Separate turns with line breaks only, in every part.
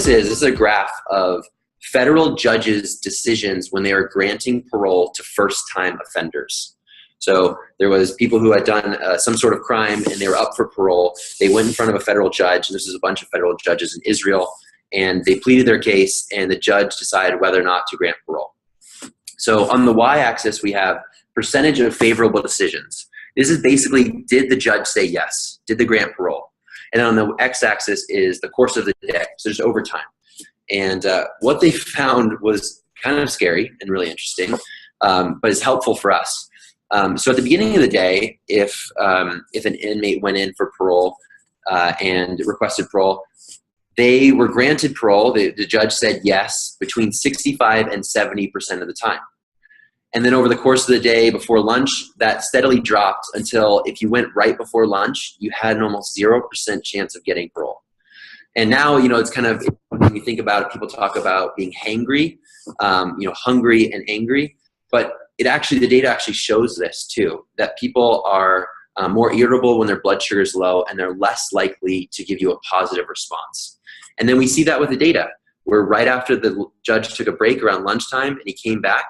this is a graph of federal judges' decisions when they were granting parole to first-time offenders. So there was people who had done some sort of crime and they were up for parole. They went in front of a federal judge, and this is a bunch of federal judges in Israel, and they pleaded their case, and the judge decided whether or not to grant parole. So on the y-axis, we have percentage of favorable decisions. This is basically, did the judge say yes? Did they grant parole? And then on the x-axis is the course of the day, so just over time. And what they found was kind of scary and really interesting, but is helpful for us. So at the beginning of the day, if an inmate went in for parole and requested parole, they were granted parole. The judge said yes between 65 and 70% of the time. And then over the course of the day before lunch, that steadily dropped until if you went right before lunch, you had an almost 0% chance of getting parole. And now, it's kind of, when you think about it, people talk about being hangry, hungry and angry, but the data actually shows this too, that people are more irritable when their blood sugar is low, and they're less likely to give you a positive response. And then we see that with the data, where right after the judge took a break around lunchtime and he came back,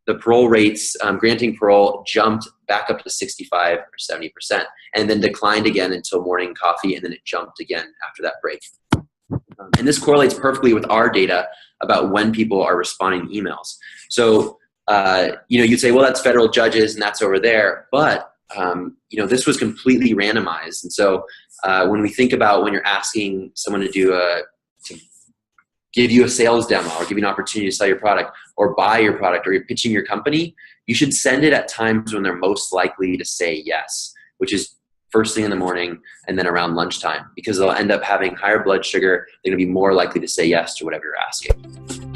the parole rates, granting parole, jumped back up to 65 or 70%, and then declined again until morning coffee, and then it jumped again after that break. And this correlates perfectly with our data about when people are responding to emails. So, you'd say, well, that's federal judges and that's over there, but this was completely randomized. And so when we think about when you're asking someone to give you a sales demo or give you an opportunity to sell your product or buy your product, or you're pitching your company, you should send it at times when they're most likely to say yes, which is first thing in the morning and then around lunchtime, because they'll end up having higher blood sugar. They're going to be more likely to say yes to whatever you're asking.